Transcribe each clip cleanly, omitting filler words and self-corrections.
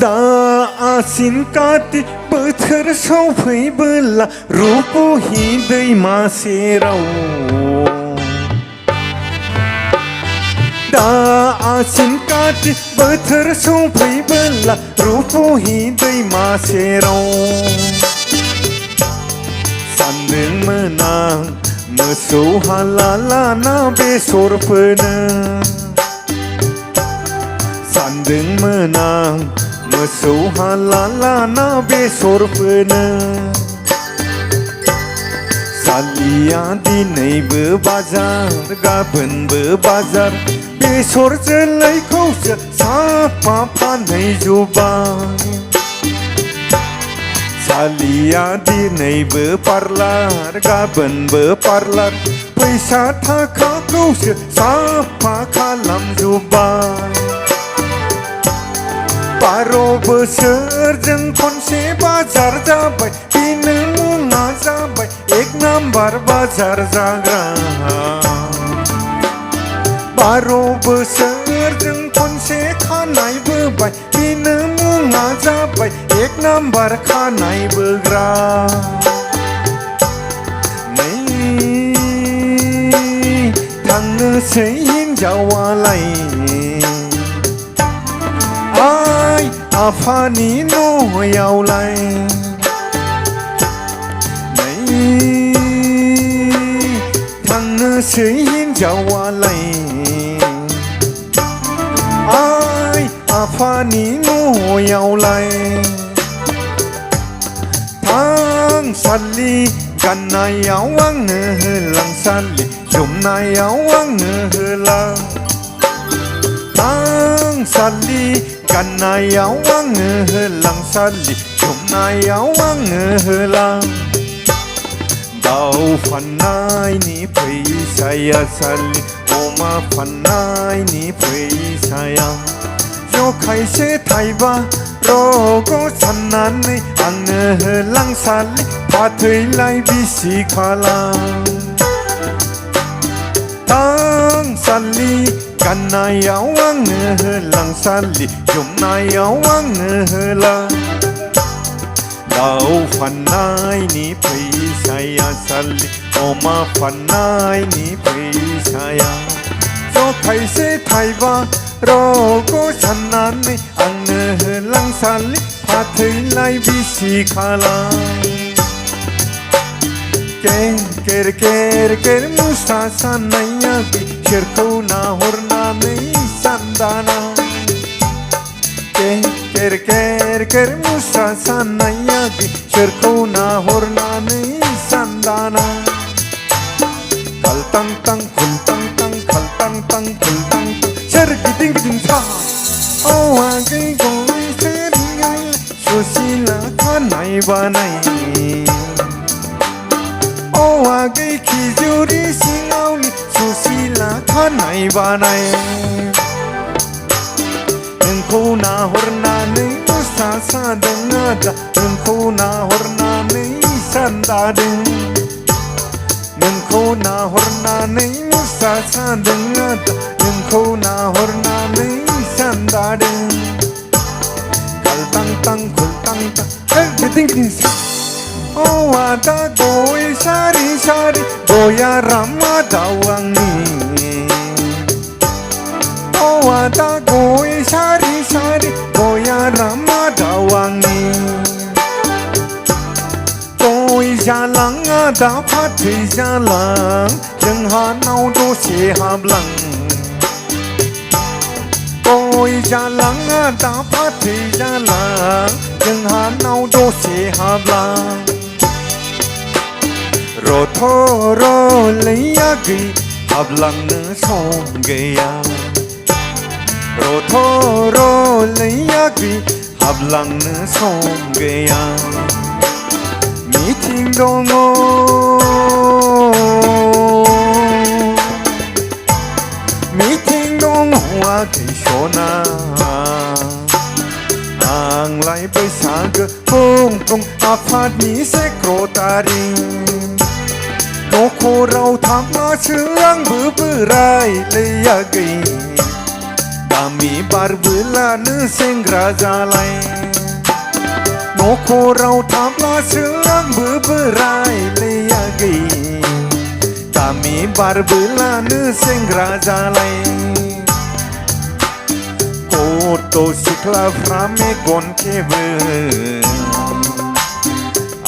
दा आसिन काति बोथोर सफैबोला रुपहि दैमा सेराव दा आसिन काति बोथोर सफैबोला रुपहि दैमा सेराव सानदोंमोन आं मोसौ हाला लाना बेसर फोनो सानदोंमोन आं मोसौ हाला लाना बेसर फोनो सालिया दिनैबो बाजार गाबोनबो बाजार बेसर जोलैखौसो साफा फानहैजोब्बाय सालिया दिनैबो पार्लार गाबोनबो पार्लार फैसा थाखाखौसो साफा खालामजोब्बाय 12 बोसोरजों खनसे बाजार जाबाय बेनो मुङा जाबाय 1 नाम्बार बाजार जाग्रा 12 बोसोरजों खनसे खानाय बोबाय बेनो मुङा जाबाय 1 नाम्बार खानाय बोग्रा नै थांनोसै हिनजावालाय आइ आफानि न'यावलाय नै थांनोसै हिनजावालाय आइ आफानि न'यावलाय थांसालि गाननायाव आंनो होलांसालि जोमनायाव आंनो होलां थांसालि गाननायाव आंनो होलांसालि जोमनायाव आंनो होलां दाउ फाननायनि फैसाया सालि अमा फाननायनि फैसाया जखायसे थाइबा रग' साननानै आंनो होलांसालि फाथैलाय बिसि खालाम थांसालि गाननायाव आंनो होलांसालि जोमनायाव आंनो होलां दाउ फाननायनि फैसाया सालि अमा फाननायनि फैसाया जखायसे थाइबा रग' साननानै आंनो होलांसालि फाथैलाय बिसि खालाम केर केर केर मुसा साननाया बिसोरखौ नाहरनानै सानदाना केर केर केर मुसा साननाया बिसोरखौ नाहरनानै सानदाना खालतां तां खुलतां तां खालतां तां खुलतां सोरगिदिं गिदिं सा आगै गय सोरगै सुसिला खानाय बानाय आगै खिजुरि सिङावनि सुसिला खानाय बानाय नोंखौ नाहरनानै मुसा सादों आदा नोंखौ नाहरनानै सानदादों नोंखौ नाहरनानै मुसा सादों आदा नोंखौ नाहरनानै सानदादों खालतां तां खुलतां तां सोरगिदिं गिदिं आदा गय सारि सारि गया रामा दाउ आंनि आदा गय सारि सारि गया रामा दाउ आंनि गय जालां आदा फाथै जालां जोंहानाव दसे हाबलां गय जालां आदा फाथै जालां जोंहानाव दसे हाबलां रथ' र'लैयागै हाबलांनो सम गैया रथ' र'लैयागै हाबलांनो सम गैया मिटिं दङ मिटिं दङ आगै सना आंलाय बैसागो बुंफुं आफादनि सेक्रेटारि न'खराव थांनासो आंबो बोराय लैयागै गामि बारबोलानो सेंग्रा जालाय न'खराव थाब्लासो आंबो बोरायलायागै गामि बारबोलानो सेंग्रा जालाय गथ' सिख्लाफ्रा मेगन खेबो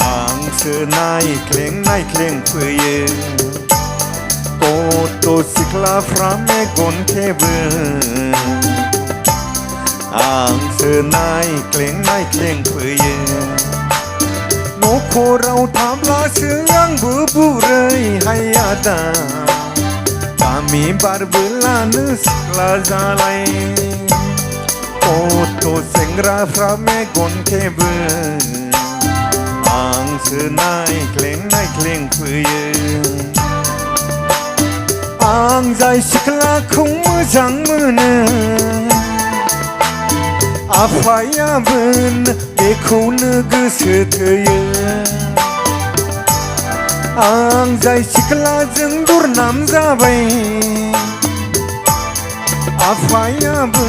आंसो नायख्लें फैयो गथ' सिख्लाफ्रा मेगन खेबो आंसो नायख्लें फैयो न'खराव थाब्लासो आंबो बुरै हायादा गामि बारबोलानो सिख्ला जालाय गथ' सेंग्राफ्रा मेगन खेबो आंसो नायख्लें फैयो आं जाय सिख्लाखौ मोजां मोनो आफायाबो बेखौनो गोसो थोयो आं जाय सिख्लाजों दुरनाम जाबाय आफायाबो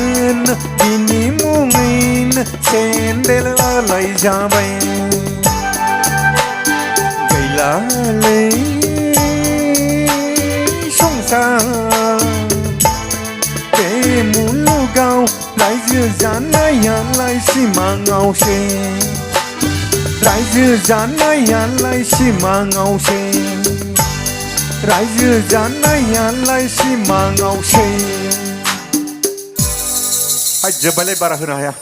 बिनि मुङैनो सेन्देल आलाय जाबाय गैलालै बे मुलुगाव रायजो जानायालाय सिमाङावसो रायजो जानायालाय सिमाङावसो रायजो जानायालाय सिमाङावसो जोब्बायलाय बारा होनो हाया